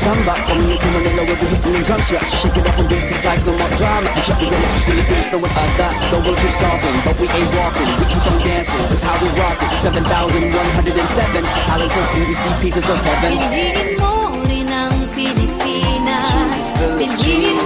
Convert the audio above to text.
samba. Coming into Manila with the hit and drum set. Shake it up and beat it like no more drama. And shut the door, just Philippines, throw it like that. The world keeps talking, but we ain't walking. We keep on dancing, that's how we rock it. 7,107 Alan Cook, BBC, pieces of heaven. Piliin mo rin ang Pilipinas. Piliin